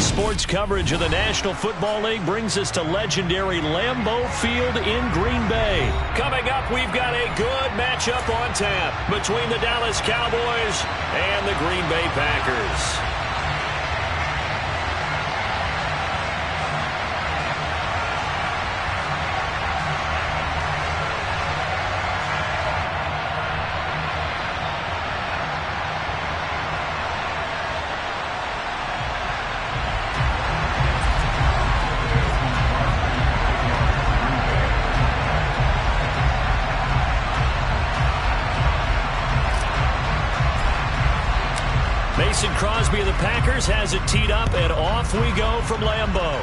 NBC Sports coverage of the National Football League brings us to legendary Lambeau Field in Green Bay. Coming up, we've got a good matchup on tap between the Dallas Cowboys and the Green Bay Packers. Mason Crosby of the Packers has it teed up, and off we go from Lambeau.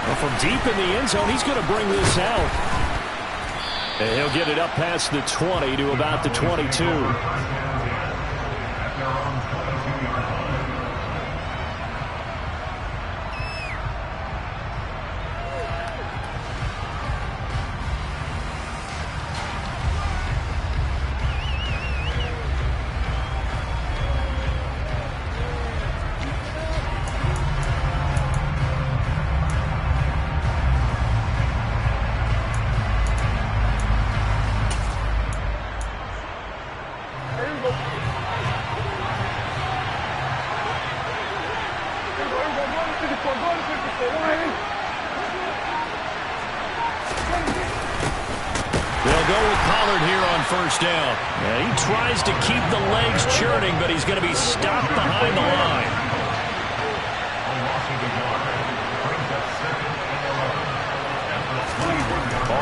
Well, from deep in the end zone, he's going to bring this out. And he'll get it up past the 20 to about the 22. They'll go with Pollard here on first down. He tries to keep the legs churning, but he's going to be stopped behind the line.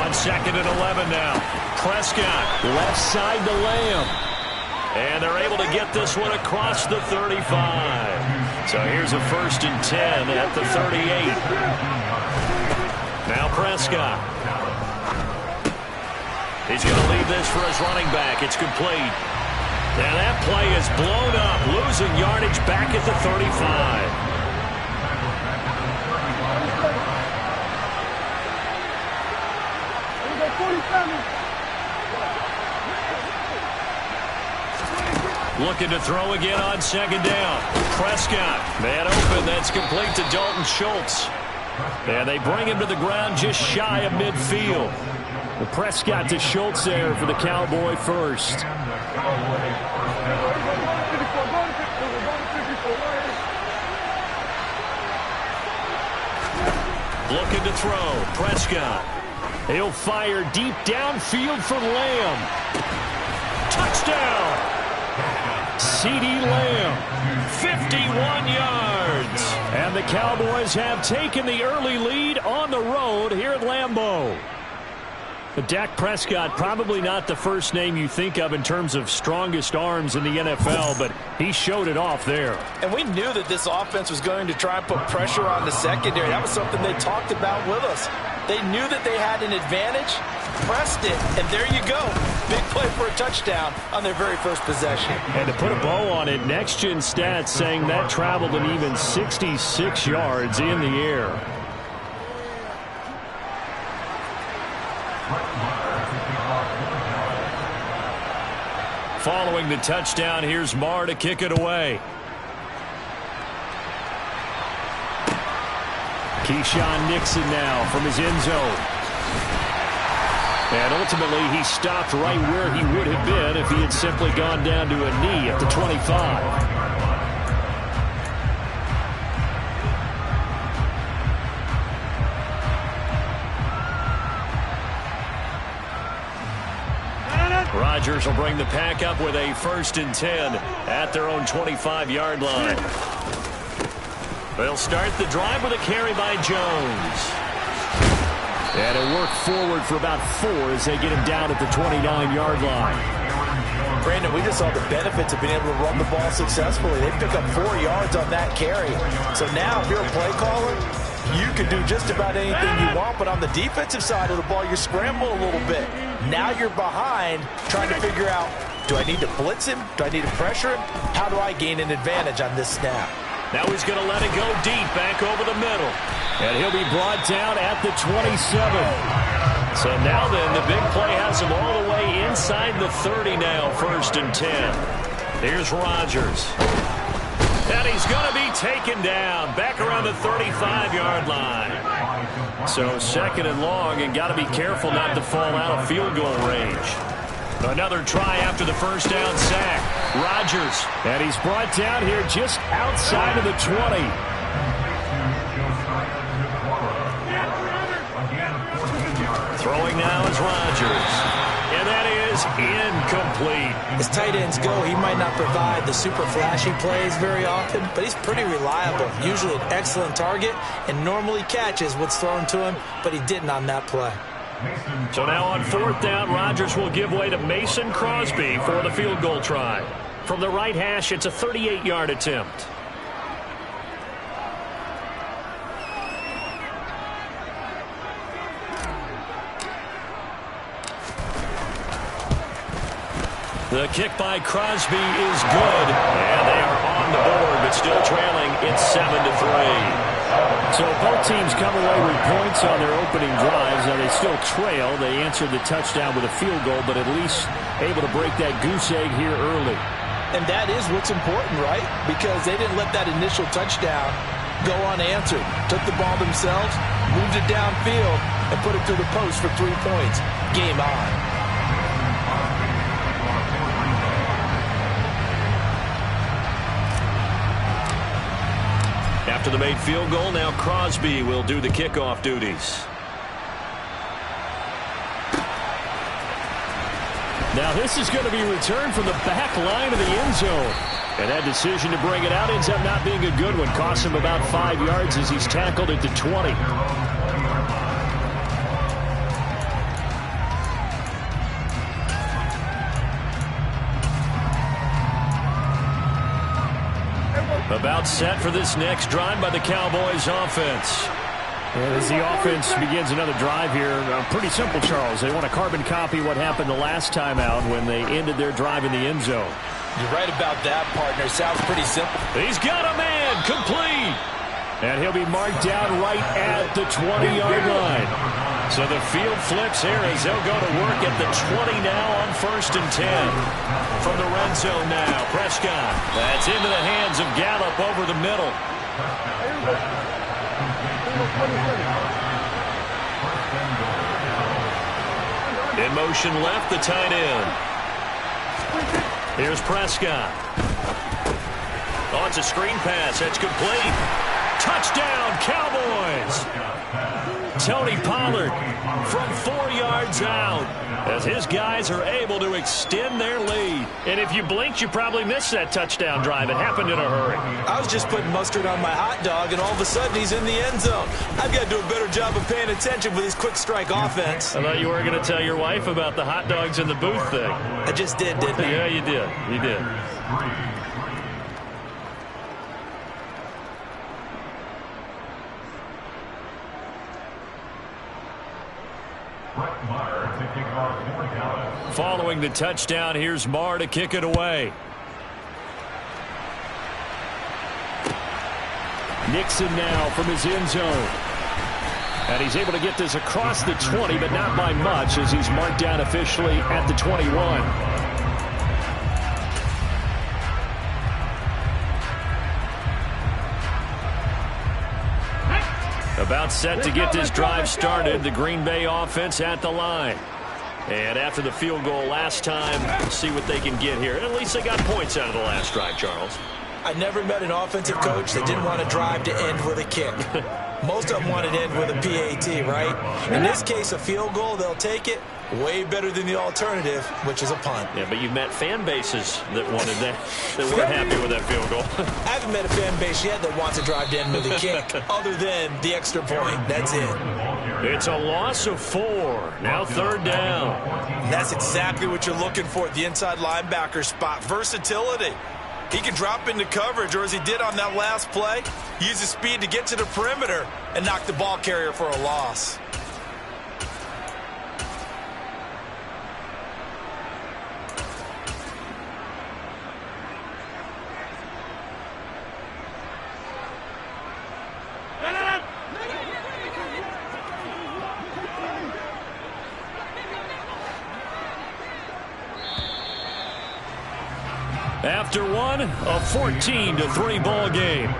On 2nd and 11 now. Prescott left side to Lamb. And they're able to get this one across the 35. So here's a 1st and 10 at the 38. Now Prescott. He's going to leave this for his running back. It's complete. And that play is blown up, losing yardage back at the 35. Looking to throw again on 2nd down. Prescott, man open, that's complete to Dalton Schultz. And they bring him to the ground just shy of midfield. The Prescott to Schultz there for the Cowboy first. Looking to throw. Prescott. He'll fire deep downfield for Lamb. Touchdown! CeeDee Lamb, 51 yards. And the Cowboys have taken the early lead on the road here at Lambeau. But Dak Prescott, probably not the first name you think of in terms of strongest arms in the NFL, but he showed it off there. And we knew that this offense was going to try and put pressure on the secondary. That was something they talked about with us. They knew that they had an advantage, pressed it, and there you go. Big play for a touchdown on their very first possession. And to put a bow on it, Next Gen Stats saying that traveled an even 66 yards in the air. Following the touchdown, here's Marr to kick it away. Keyshawn Nixon now from his end zone. And ultimately, he stopped right where he would have been if he had simply gone down to a knee at the 25. Rodgers will bring the pack up with a 1st and 10 at their own 25-yard line. They'll start the drive with a carry by Jones. And a work forward for about 4 as they get him down at the 29-yard line. Brandon, we just saw the benefits of being able to run the ball successfully. They pick up 4 yards on that carry. So now if you're a play caller, you can do just about anything you want, but on the defensive side of the ball, you're scrambling a little bit. Now you're behind trying to figure out, do I need to blitz him? Do I need to pressure him? How do I gain an advantage on this snap? Now he's going to let it go deep back over the middle. And he'll be brought down at the 27. So now then, the big play has him all the way inside the 30 now, 1st and 10. Here's Rodgers. And he's going to be taken down back around the 35-yard line. So second and long, and got to be careful not to fall out of field goal range. Another try after the first down sack. Rodgers. And he's brought down here just outside of the 20. Throwing now is Rodgers. And that is incomplete. As tight ends go, he might not provide the super flashy plays very often, but he's pretty reliable. Usually an excellent target and normally catches what's thrown to him, but he didn't on that play. So now on fourth down, Rodgers will give way to Mason Crosby for the field goal try. From the right hash, it's a 38-yard attempt. The kick by Crosby is good, and they are on the board, but still trailing. It's 7-3. So both teams come away with points on their opening drives. Now they still trail. They answered the touchdown with a field goal, but at least able to break that goose egg here early. And that is what's important, right? Because they didn't let that initial touchdown go unanswered. Took the ball themselves, moved it downfield, and put it through the post for 3 points. Game on. After the made field goal, now Crosby will do the kickoff duties. Now this is going to be returned from the back line of the end zone. And that decision to bring it out ends up not being a good one. Costs him about 5 yards as he's tackled at the 20. About set for this next drive by the Cowboys offense. And as the offense begins another drive here, pretty simple, Charles. They want to carbon copy what happened the last time out when they ended their drive in the end zone. You're right about that, partner. Sounds pretty simple. He's got a man complete. And he'll be marked down right at the 20-yard line. So the field flips here as they'll go to work at the 20 now on 1st and 10. From the red zone now, Prescott. That's into the hands of Gallup over the middle. In motion left, the tight end. Here's Prescott. Oh, it's a screen pass. That's complete. Touchdown, Cowboys. Tony Pollard from 4 yards out as his guys are able to extend their lead. And if you blinked, you probably missed that touchdown drive. It happened in a hurry. I was just putting mustard on my hot dog, and all of a sudden he's in the end zone. I've got to do a better job of paying attention with this quick strike offense. I thought you were going to tell your wife about the hot dogs in the booth thing. I just did, didn't I? Yeah, you did. You did. Following the touchdown, here's Marr to kick it away. Nixon now from his end zone. And he's able to get this across the 20, but not by much as he's marked down officially at the 21. About set to get this drive started. The Green Bay offense at the line. And after the field goal last time, see what they can get here. At least they got points out of the last drive, Charles. I never met an offensive coach that didn't want to drive to end with a kick. Most of them wanted to end with a PAT, right? In this case, a field goal, they'll take it. Way better than the alternative, which is a punt. Yeah, but you've met fan bases that wanted that, that weren't happy with that field goal. I haven't met a fan base yet that wants to drive to end with a kick, other than the extra point. That's it. It's a loss of 4. Now 3rd down. And that's exactly what you're looking for at the inside linebacker spot. Versatility. He can drop into coverage, or as he did on that last play, use his speed to get to the perimeter and knock the ball carrier for a loss. After one, a 14-3 ball game.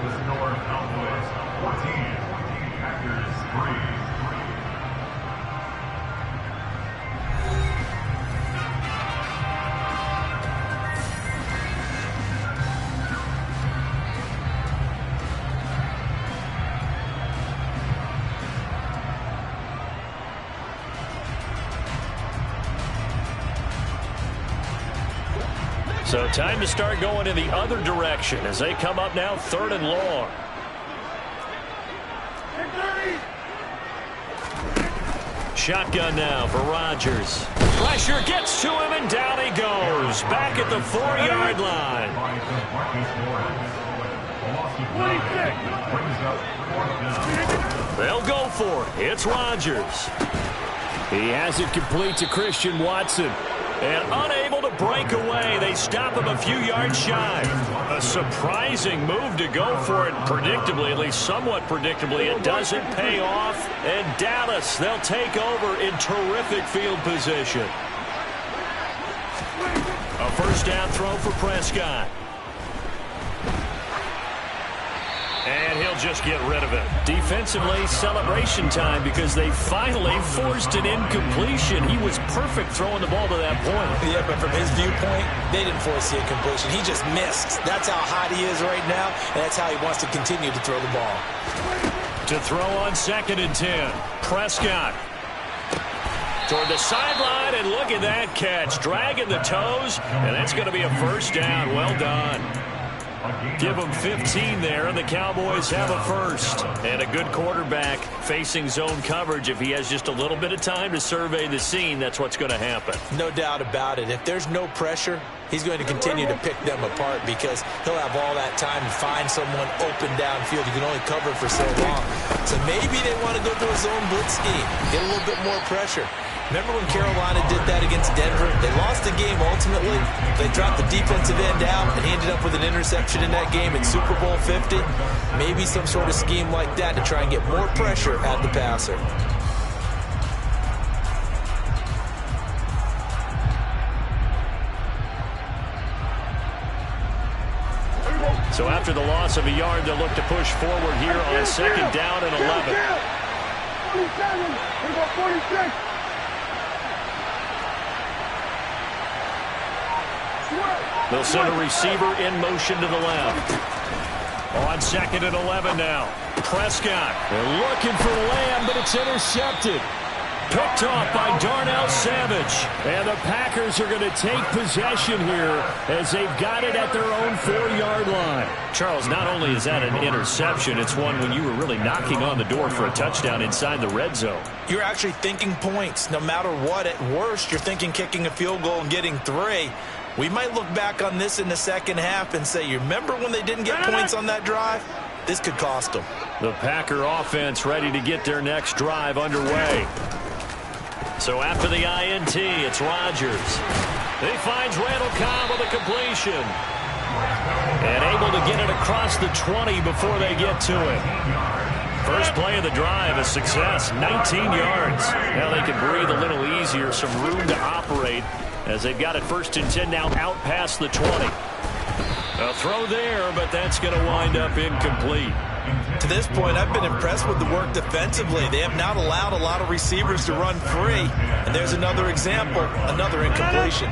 So time to start going in the other direction as they come up now 3rd and long. Shotgun now for Rodgers. Pressure gets to him and down he goes. Back at the 4-yard line. They'll go for it. It's Rodgers. He has it complete to Christian Watson. And unable to break away, they stop him a few yards shy. A surprising move to go for it. Predictably, at least somewhat predictably, it doesn't pay off. And Dallas, they'll take over in terrific field position. A first down throw for Prescott. And he'll just get rid of it. Defensively, celebration time because they finally forced an incompletion. He was perfect throwing the ball to that point. Yeah, but from his viewpoint, they didn't force the incompletion. He just missed. That's how hot he is right now, and that's how he wants to continue to throw the ball. To throw on 2nd and 10. Prescott. Toward the sideline, and look at that catch. Dragging the toes, and that's going to be a first down. Well done. Give them 15 there, and the Cowboys have a first. And a good quarterback facing zone coverage. If he has just a little bit of time to survey the scene, that's what's going to happen. No doubt about it. If there's no pressure, he's going to continue to pick them apart because he'll have all that time to find someone open downfield. You can only cover for so long. So maybe they want to go to a zone blitz scheme, get a little bit more pressure. Remember when Carolina did that against Denver? They lost the game ultimately. They dropped the defensive end out, and he ended up with an interception in that game in Super Bowl 50. Maybe some sort of scheme like that to try and get more pressure at the passer. So after the loss of a yard, they'll look to push forward here on 2nd down and 11. 46. They'll send a receiver in motion to the left. On 2nd and 11 now. Prescott. They're looking for Lamb, but it's intercepted. Picked off by Darnell Savage. And the Packers are going to take possession here as they've got it at their own 4-yard line. Charles, not only is that an interception, it's one when you were really knocking on the door for a touchdown inside the red zone. You're actually thinking points. No matter what, at worst, you're thinking kicking a field goal and getting 3. We might look back on this in the second half and say, you remember when they didn't get points on that drive? This could cost them. The Packer offense ready to get their next drive underway. So after the INT, it's Rodgers. He finds Randall Cobb with a completion. And able to get it across the 20 before they get to it. First play of the drive, a success, 19 yards. Now they can breathe a little easier, some room to operate as they've got it 1st and 10 now out past the 20. A throw there, but that's going to wind up incomplete. To this point, I've been impressed with the work defensively. They have not allowed a lot of receivers to run free. And there's another example, another incompletion.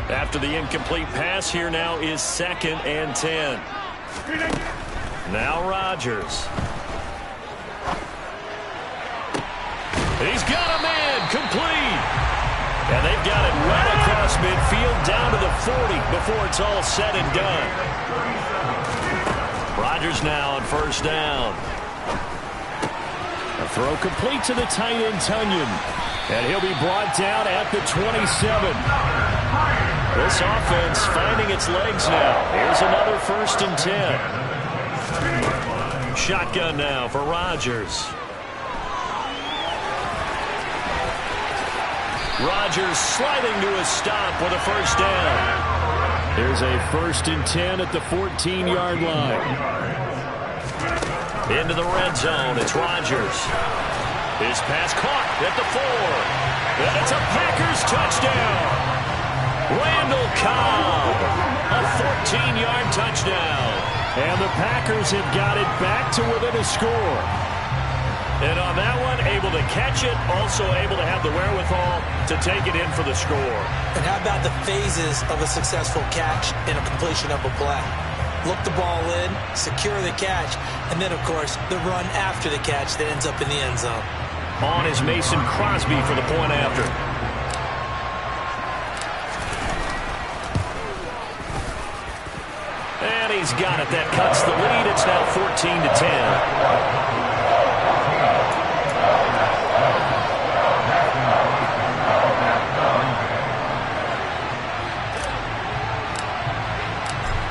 After the incomplete pass, here now is 2nd and 10. Now Rodgers. He's got a man complete. And they've got it right across midfield down to the 40 before it's all said and done. Rodgers now on 1st down. A throw complete to the tight end, Tunyon. And he'll be brought down at the 27. This offense finding its legs now. Here's another 1st and 10. Shotgun now for Rodgers. Rodgers sliding to a stop with a 1st down. There's a 1st and 10 at the 14-yard line. Into the red zone, it's Rodgers. His pass caught at the 4. And it's a Packers touchdown. Randall Cobb, a 14-yard touchdown. And the Packers have got it back to within a score. And on that one, able to catch it, also able to have the wherewithal to take it in for the score. And how about the phases of a successful catch and a completion of a play? Look the ball in, secure the catch, and then, of course, the run after the catch that ends up in the end zone. On is Mason Crosby for the point after. And he's got it. That cuts the lead. It's now 14-10.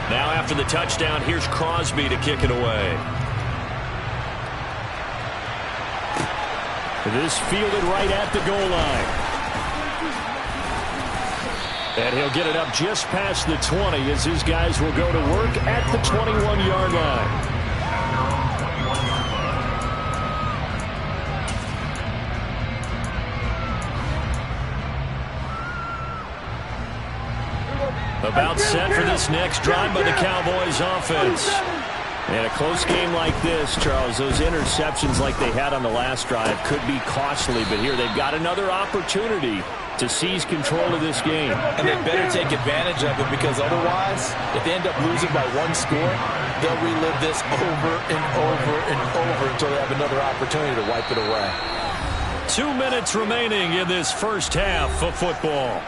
Now after the touchdown, here's Crosby to kick it away. This fielded right at the goal line. And he'll get it up just past the 20 as his guys will go to work at the 21-yard line. About set for this next drive by the Cowboys offense. And a close game like this, Charles, those interceptions like they had on the last drive could be costly. But here they've got another opportunity to seize control of this game. And they better take advantage of it, because otherwise, if they end up losing by one score, they'll relive this over and over and over until they have another opportunity to wipe it away. 2 minutes remaining in this first half of football.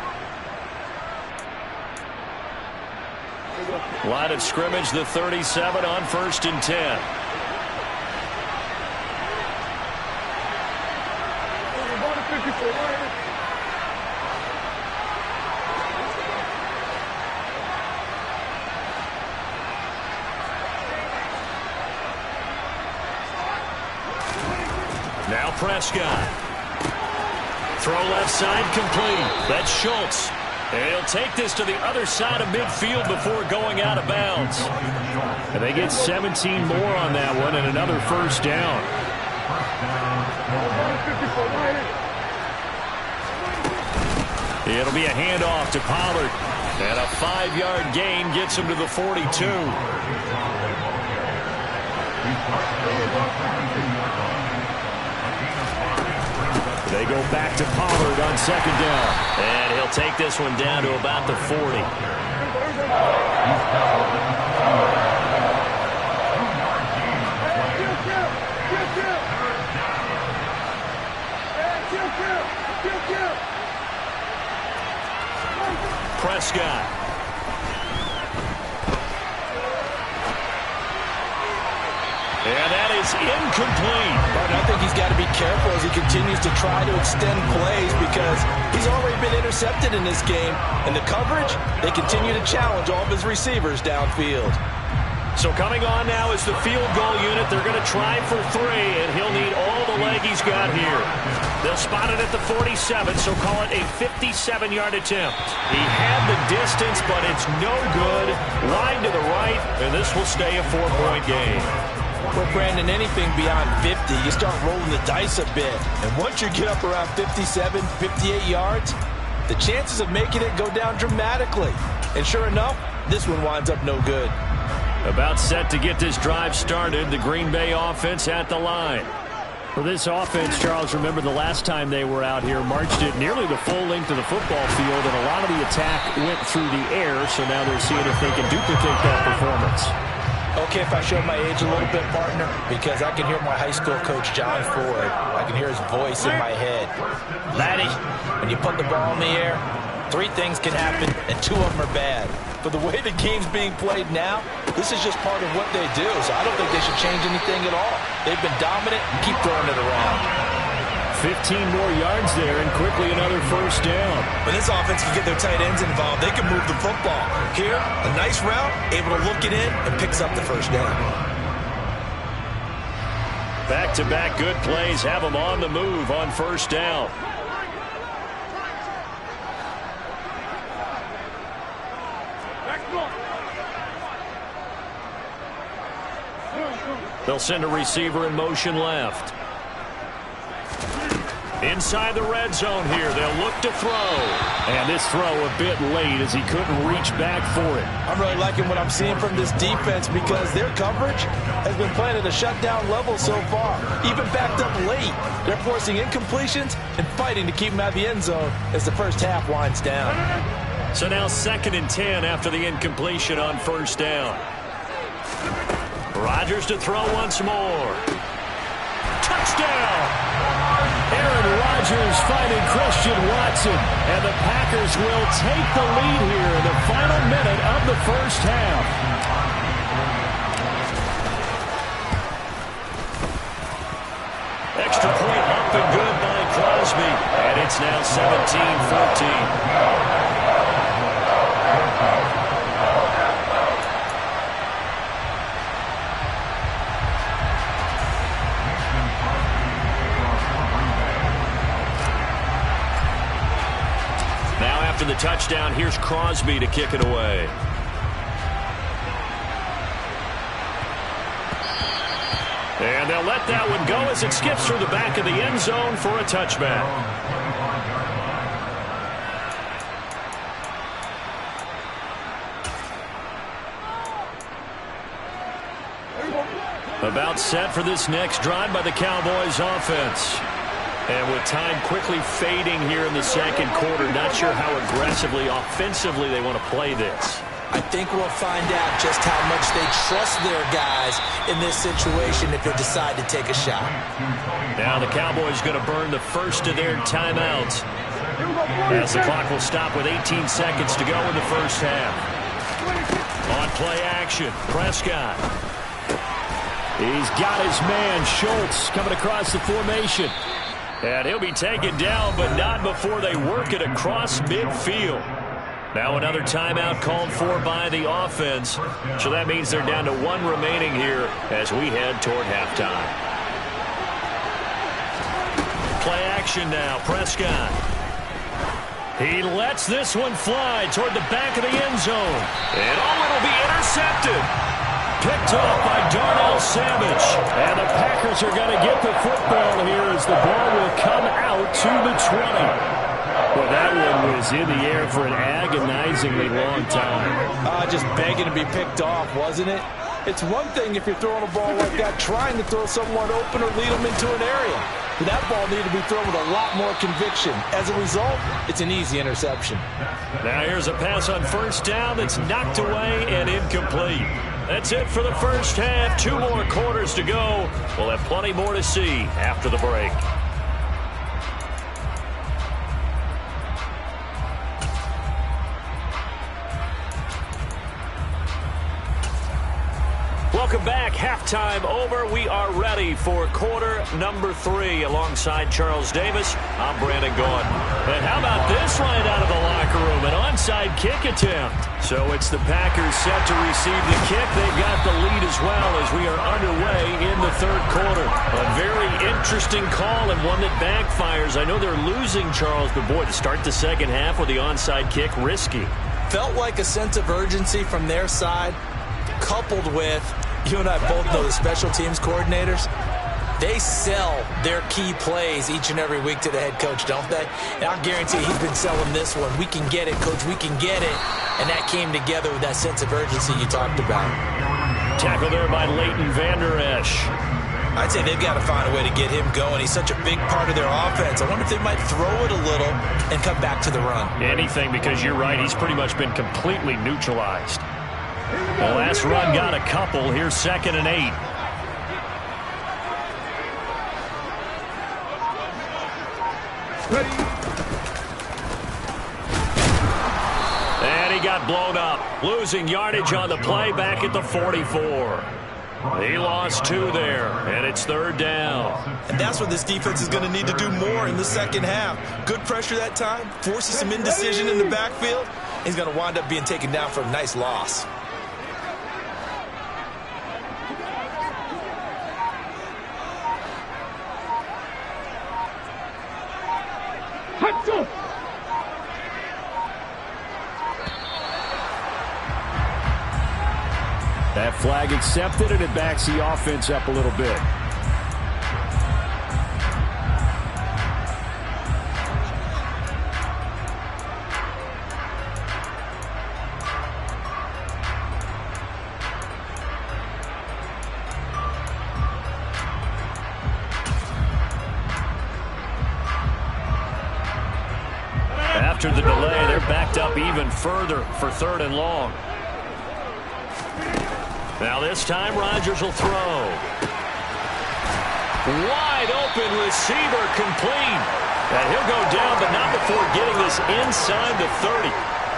Line of scrimmage, the 37 on 1st and 10. Now Prescott. Throw left side complete. That's Schultz. And he'll take this to the other side of midfield before going out of bounds. And they get 17 more on that one and another first down. It'll be a handoff to Pollard. And a 5-yard gain gets him to the 42. They go back to Pollard on 2nd down. And he'll take this one down to about the 40. Prescott. And that is incomplete. But I think he's got to be careful as he continues to try to extend plays, because he's already been intercepted in this game. And the coverage, they continue to challenge all of his receivers downfield. So coming on now is the field goal unit. They're going to try for 3, and he'll need all the leg he's got here. They'll spot it at the 47, so call it a 57-yard attempt. He had the distance, but it's no good. Wide to the right, and this will stay a 4-point game. Well, Brandon, anything beyond 50, you start rolling the dice a bit. And once you get up around 57, 58 yards, the chances of making it go down dramatically. And sure enough, this one winds up no good. About set to get this drive started, the Green Bay offense at the line. For this offense, Charles, remember the last time they were out here, marched it nearly the full length of the football field, and a lot of the attack went through the air, so now they're seeing if they can duplicate that performance. Okay, if I show my age a little bit, partner, because I can hear my high school coach, John Ford. I can hear his voice in my head. Laddie, when you put the ball in the air, 3 things can happen, and 2 of them are bad. But the way the game's being played now, this is just part of what they do, so I don't think they should change anything at all. They've been dominant and keep throwing it around. 15 more yards there, and quickly another first down. When this offense can get their tight ends involved, they can move the football. Here, a nice route, able to look it in, and picks up the first down. Back-to-back good plays have them on the move on first down. They'll send a receiver in motion left. Inside the red zone here, they'll look to throw. And this throw a bit late as he couldn't reach back for it. I'm really liking what I'm seeing from this defense because their coverage has been playing at a shutdown level so far. Even backed up late, they're forcing incompletions and fighting to keep them out of the end zone as the first half winds down. So now 2nd and 10 after the incompletion on 1st down. Rodgers to throw once more. Touchdown! Aaron Rodgers finding Christian Watson, and the Packers will take the lead here in the final minute of the first half. Extra point up and good by Crosby, and it's now 17-14. After the touchdown, here's Crosby to kick it away. And they'll let that one go as it skips through the back of the end zone for a touchback. About set for this next drive by the Cowboys offense. And with time quickly fading here in the 2nd quarter, not sure how aggressively, offensively they want to play this. I think we'll find out just how much they trust their guys in this situation if they decide to take a shot. Now the Cowboys going to burn the first of their timeouts as the clock will stop with 18 seconds to go in the first half. On play action, Prescott. He's got his man, Schultz, coming across the formation. And he'll be taken down, but not before they work it across midfield. Now another timeout called for by the offense. So that means they're down to 1 remaining here as we head toward halftime. Play action now, Prescott. He lets this one fly toward the back of the end zone. And it'll be intercepted. Picked off by Darnell Savage. And the Packers are going to get the football here as the ball will come out to the 20. Well, that one was in the air for an agonizingly long time. Just begging to be picked off, wasn't it? It's one thing if you're throwing a ball like that, trying to throw someone open or lead them into an area. But that ball needed to be thrown with a lot more conviction. As a result, it's an easy interception. Now here's a pass on 1st down that's knocked away and incomplete. That's it for the first half. 2 more quarters to go. We'll have plenty more to see after the break. Welcome back. Halftime over. We are ready for quarter number 3. Alongside Charles Davis, I'm Brandon Gaudin. And how about this right out of the locker room? An onside kick attempt. So it's the Packers set to receive the kick. They've got the lead as well as we are underway in the 3rd quarter. A very interesting call and one that backfires. I know they're losing, Charles, but boy, to start the 2nd half with the onside kick, risky. Felt like a sense of urgency from their side, coupled with, you and I both know the special teams coordinators, they sell their key plays each and every week to the head coach, don't they? And I'll guarantee he's been selling this one. We can get it, coach, we can get it. And that came together with that sense of urgency you talked about. Tackle there by Leighton Vander Esch. I'd say they've got to find a way to get him going. He's such a big part of their offense. I wonder if they might throw it a little and come back to the run. Anything, because you're right, he's pretty much been completely neutralized. The last run got a couple. Here's 2nd and 8. And he got blown up. Losing yardage on the play back at the 44. He lost 2 there, and it's 3rd down. And that's what this defense is going to need to do more in the 2nd half. Good pressure that time, forces some indecision in the backfield. He's going to wind up being taken down for a nice loss. That flag accepted, and it backs the offense up a little bit. after the delay, they're backed up even further for 3rd and long. Now this time Rodgers will throw. Wide open receiver complete. And he'll go down, but not before getting this inside the 30.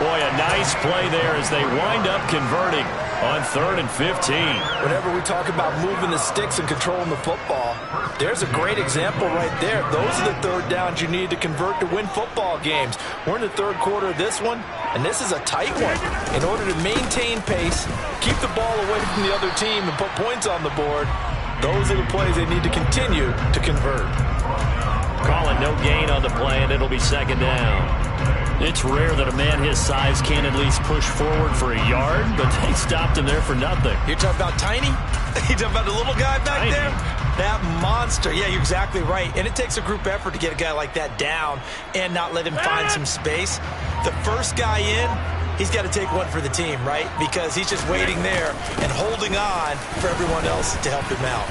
Boy, a nice play there as they wind up converting on 3rd and 15. Whenever we talk about moving the sticks and controlling the football, there's a great example right there. Those are the 3rd downs you need to convert to win football games. We're in the 3rd quarter of this one, and this is a tight one. In order to maintain pace, keep the ball away from the other team, and put points on the board, those are the plays they need to continue to convert. Calling no gain on the play, and it'll be 2nd down. It's rare that a man his size can at least push forward for a yard, but they stopped him there for nothing. You're talking about tiny? You're talking about the little guy back there? That monster. Yeah, you're exactly right. And it takes a group effort to get a guy like that down and not let him find some space. The first guy in, he's got to take one for the team, right? Because he's just waiting there and holding on for everyone else to help him out.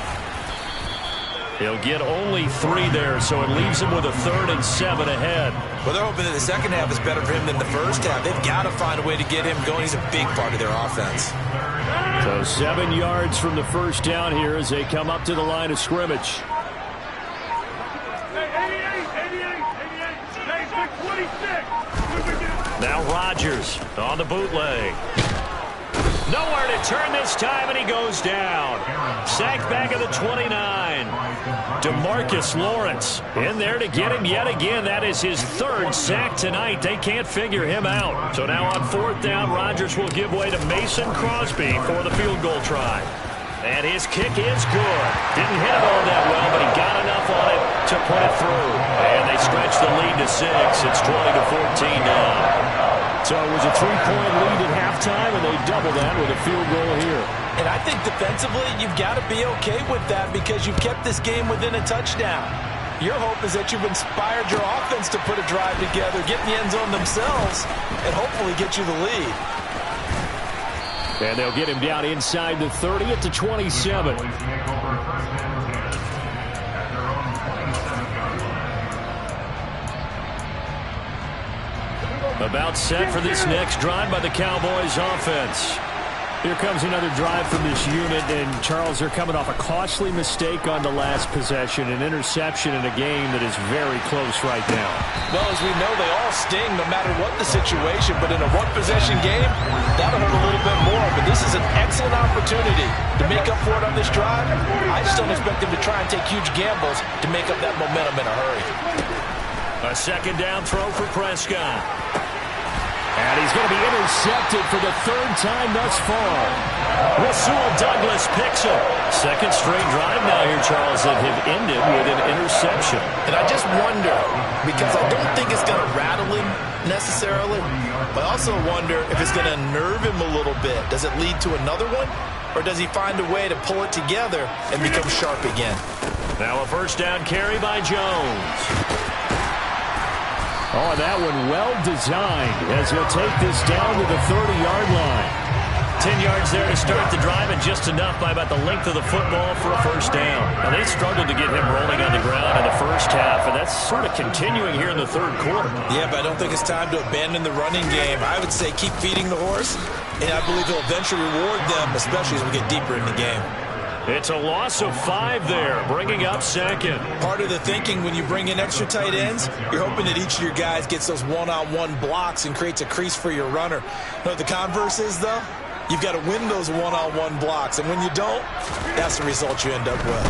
He'll get only 3 there, so it leaves him with a 3rd and 7 ahead. Well, they're hoping that the second half is better for him than the first half. They've got to find a way to get him going. He's a big part of their offense. So 7 yards from the first down here as they come up to the line of scrimmage. Now Rodgers on the bootleg. Nowhere to turn this time, and he goes down. Sacked back at the 29. DeMarcus Lawrence in there to get him yet again. That is his 3rd sack tonight. They can't figure him out. So now on 4th down, Rodgers will give way to Mason Crosby for the field goal try. And his kick is good. Didn't hit it all that well, but he got enough on it to put it through. And they stretch the lead to 6. It's 20-14 now. So it was a 3-point lead at halftime, and they double that with a field goal here. And I think defensively, you've got to be okay with that because you've kept this game within a touchdown. Your hope is that you've inspired your offense to put a drive together, get in the end zone themselves, and hopefully get you the lead. And they'll get him down inside the 30 at the 27. About set for this next drive by the Cowboys offense. Here comes another drive from this unit, and Charles, they're coming off a costly mistake on the last possession, an interception in a game that is very close right now. Well, as we know, they all sting no matter what the situation, but in a one-possession game, that'll hurt a little bit more. But this is an excellent opportunity to make up for it on this drive. I just don't expect them to try and take huge gambles to make up that momentum in a hurry. A 2nd down throw for Prescott. And he's going to be intercepted for the 3rd time thus far. Rasul Douglas picks him. 2nd straight drive now here, Charles, that have ended with an interception. And I just wonder, because I don't think it's going to rattle him necessarily, but I also wonder if it's going to nerve him a little bit. Does it lead to another one? Or does he find a way to pull it together and become sharp again? Now a 1st down carry by Jones. Oh, that one well designed as he'll take this down to the 30-yard line. 10 yards there to start the drive, and just enough by about the length of the football for a 1st down. Now, they struggled to get him rolling on the ground in the first half, and that's sort of continuing here in the 3rd quarter. Yeah, but I don't think it's time to abandon the running game. I would say keep feeding the horse, and I believe he'll eventually reward them, especially as we get deeper in the game. It's a loss of 5 there, bringing up 2nd. Part of the thinking when you bring in extra tight ends, you're hoping that each of your guys gets those one-on-one blocks and creates a crease for your runner. You know what the converse is, though? You've got to win those one-on-one blocks, and when you don't, that's the result you end up with.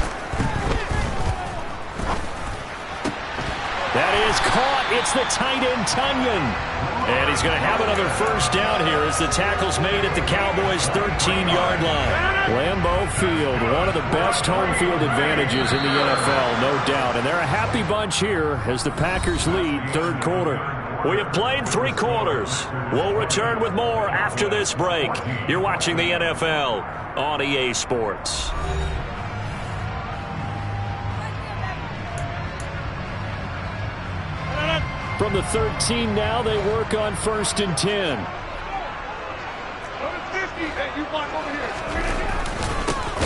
That is caught. It's the tight end, Tunyon. And he's going to have another 1st down here as the tackle's made at the Cowboys' 13-yard line. Lambeau Field, one of the best home field advantages in the NFL, no doubt. And they're a happy bunch here as the Packers lead 3rd quarter. We have played 3 quarters. We'll return with more after this break. You're watching the NFL on EA Sports. From the 13 now, they work on 1st and 10.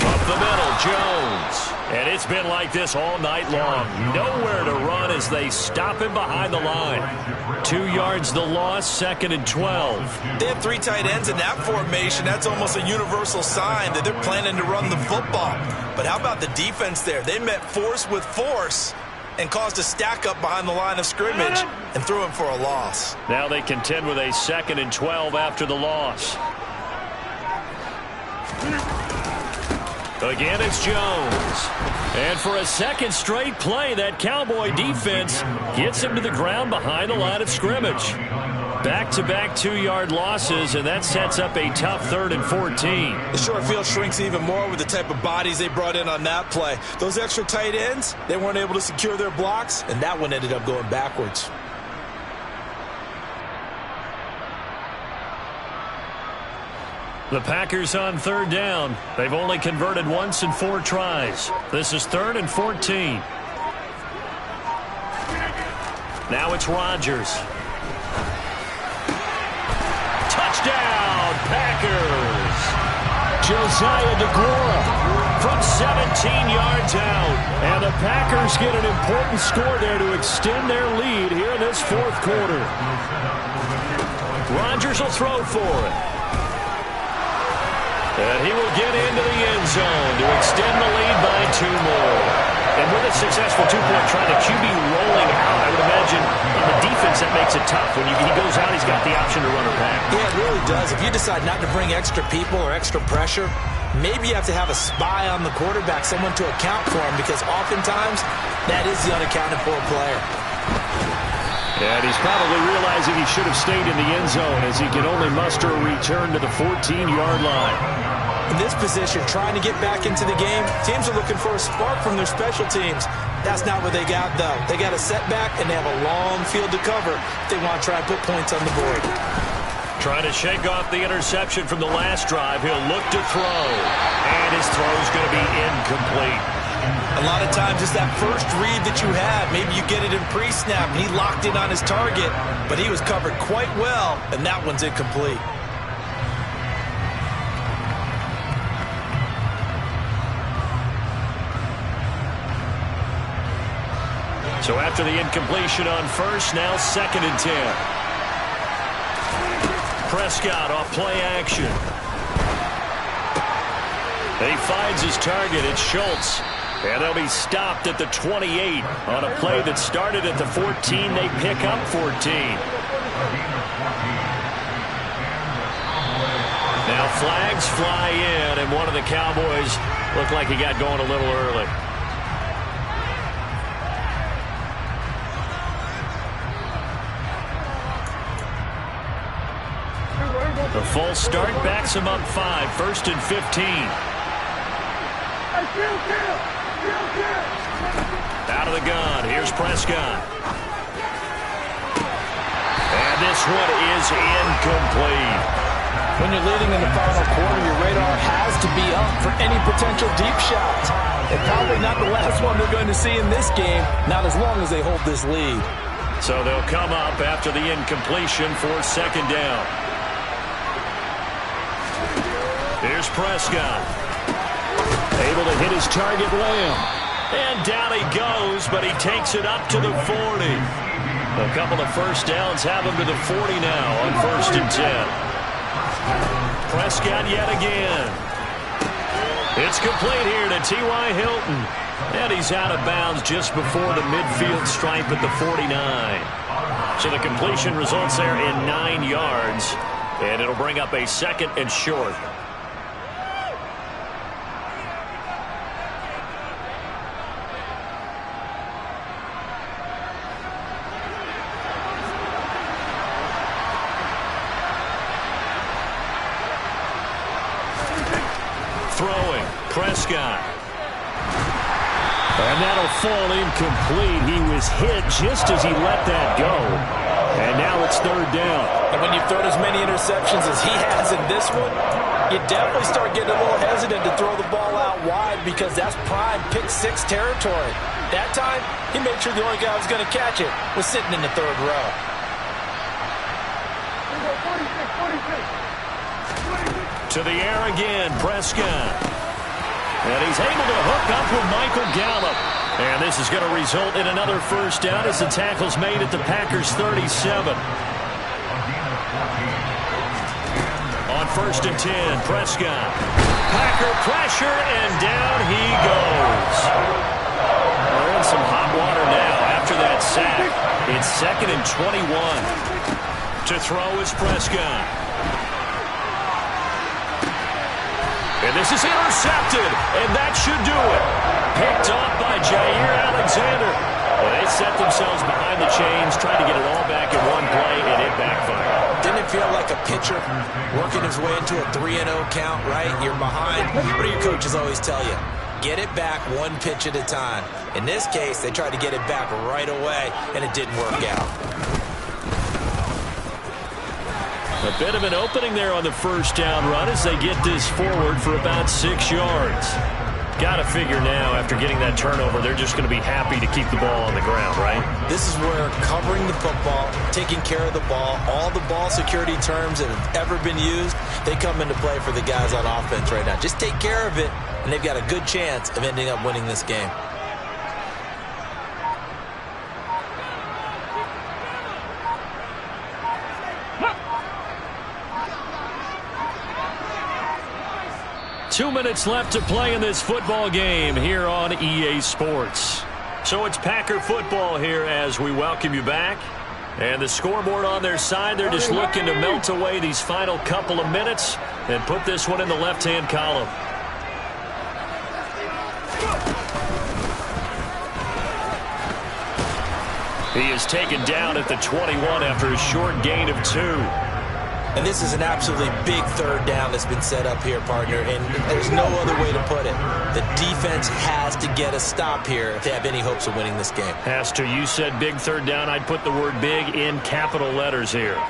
Up the middle, Jones. And it's been like this all night long. Nowhere to run as they stop him behind the line. 2 yards the loss, 2nd and 12. They have 3 tight ends in that formation. That's almost a universal sign that they're planning to run the football. But how about the defense there? They met force with force and caused a stack up behind the line of scrimmage and threw him for a loss. Now they contend with a 2nd and 12 after the loss. Again, it's Jones. And for a second straight play, that Cowboy defense gets him to the ground behind the line of scrimmage. Back-to-back 2-yard losses, and that sets up a tough 3rd and 14. The short field shrinks even more with the type of bodies they brought in on that play. Those extra tight ends, they weren't able to secure their blocks, and that one ended up going backwards. The Packers on 3rd down. They've only converted once in 4 tries. This is 3rd and 14. Now it's Rodgers. Touchdown, Packers! Josiah DeGuara from 17 yards out. And the Packers get an important score there to extend their lead here in this 4th quarter. Rodgers will throw for it. And he will get into the end zone to extend the lead by 2 more. And with a successful 2-point try, the QB rolling out, I would imagine on the defense that makes it tough. When he goes out, he's got the option to run or pass. Yeah, it really does. If you decide not to bring extra people or extra pressure, maybe you have to have a spy on the quarterback, someone to account for him, because oftentimes that is the unaccounted for player. And he's probably realizing he should have stayed in the end zone as he can only muster a return to the 14-yard line. In this position, trying to get back into the game, teams are looking for a spark from their special teams. That's not what they got, though. They got a setback, and they have a long field to cover if they want to try and put points on the board. Trying to shake off the interception from the last drive. He'll look to throw. And his throw's going to be incomplete. A lot of times it's that first read that you have. Maybe you get it in pre-snap, and he locked in on his target, but he was covered quite well, and that one's incomplete. So after the incompletion on first, now 2nd and 10. Prescott off play action. He finds his target. It's Schultz. And they'll be stopped at the 28 on a play that started at the 14. They pick up 14. Now flags fly in, and one of the Cowboys looked like he got going a little early. The full start backs him up 5, 1st and 15. Out of the gun, here's Prescott. And this one is incomplete. When you're leading in the final quarter, your radar has to be up for any potential deep shots. And probably not the last one they're going to see in this game, not as long as they hold this lead. So they'll come up after the incompletion for 2nd down. Here's Prescott. Able to hit his target, Lamb. And down he goes, but he takes it up to the 40. A couple of first downs have him to the 40 now on 1st and 10. Prescott yet again. It's complete here to T.Y. Hilton. And he's out of bounds just before the midfield stripe at the 49. So the completion results there in 9 yards. And it'll bring up a 2nd and short. Throwing, Prescott. And that'll fall incomplete. He was hit just as he let that go. And now it's 3rd down. And when you've thrown as many interceptions as he has in this one, you definitely start getting a little hesitant to throw the ball out wide because that's prime pick 6 territory. That time, he made sure the only guy who was going to catch it was sitting in the 3rd row. To the air again, Prescott. And he's able to hook up with Michael Gallup. And this is going to result in another first down as the tackle's made at the Packers 37. On 1st and 10, Prescott. Packer pressure, and down he goes. We're in some hot water now after that sack. It's 2nd and 21. To throw is Prescott. And this is intercepted, and that should do it. Picked off by Jair Alexander. Well, they set themselves behind the chains, trying to get it all back in one play, and it backfired. Didn't it feel like a pitcher working his way into a 3-0 count, right? You're behind. What do your coaches always tell you? Get it back one pitch at a time. In this case, they tried to get it back right away, and it didn't work out. A bit of an opening there on the first down run as they get this forward for about 6 yards. Got to figure now, after getting that turnover, they're just going to be happy to keep the ball on the ground, right? This is where covering the football, taking care of the ball, all the ball security terms that have ever been used, they come into play for the guys on offense right now. Just take care of it, and they've got a good chance of ending up winning this game. Two minutes left to play in this football game here on EA Sports. So it's Packer football here as we welcome you back. And the scoreboard on their side, they're just looking to melt away these final couple of minutes and put this one in the left-hand column. He is taken down at the 21 after a short gain of 2. And this is an absolutely big third down that's been set up here, partner, and there's no other way to put it. The defense has to get a stop here if they have any hopes of winning this game. Has to. You said big third down. I'd put the word big in capital letters here.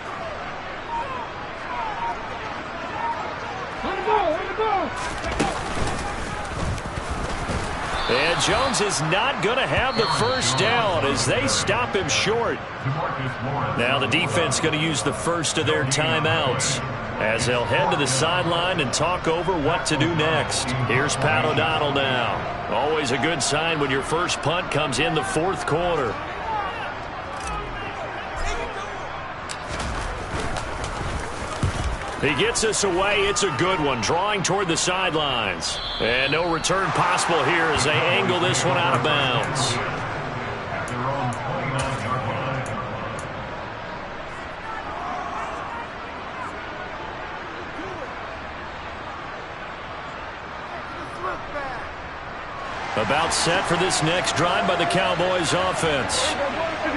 And Jones is not going to have the first down as they stop him short. Now the defense going to use the first of their timeouts as they'll head to the sideline and talk over what to do next. Here's Pat O'Donnell now. Always a good sign when your first punt comes in the fourth quarter. He gets us away. It's a good one. Drawing toward the sidelines. And no return possible here as they angle this one out of bounds. About set for this next drive by the Cowboys offense.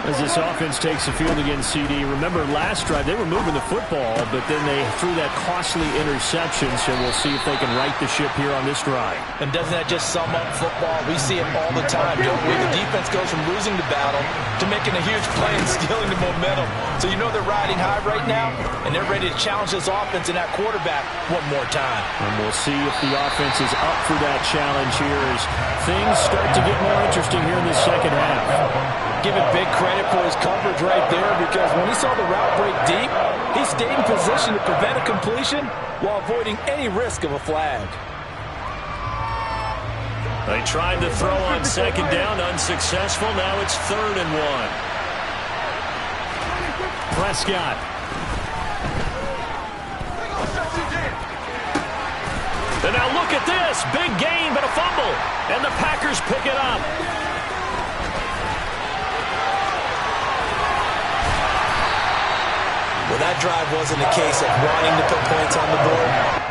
As this offense takes the field against CD. Remember last drive they were moving the football, but then they threw that costly interception, so we'll see if they can right the ship here on this drive. And doesn't that just sum up football? We see it all the time, don't we? The defense goes from losing the battle to making a huge play and stealing the momentum. So you know they're riding high right now, and they're ready to challenge this offense and that quarterback one more time. And we'll see if the offense is up for that challenge here as things start to get more interesting here in the second half. Give it big credit for his coverage right there, because when he saw the route break deep, he stayed in position to prevent a completion while avoiding any risk of a flag. They tried to throw on second down, unsuccessful. Now it's 3rd and 1. Prescott. And now look at this. Big gain, but a fumble. And the Packers pick it up. Well, that drive wasn't a case of wanting to put points on the board.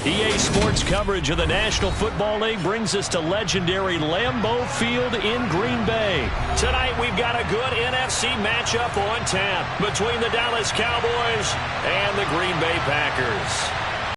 EA Sports coverage of the National Football League brings us to legendary Lambeau Field in Green Bay. Tonight we've got a good NFC matchup on tap between the Dallas Cowboys and the Green Bay Packers.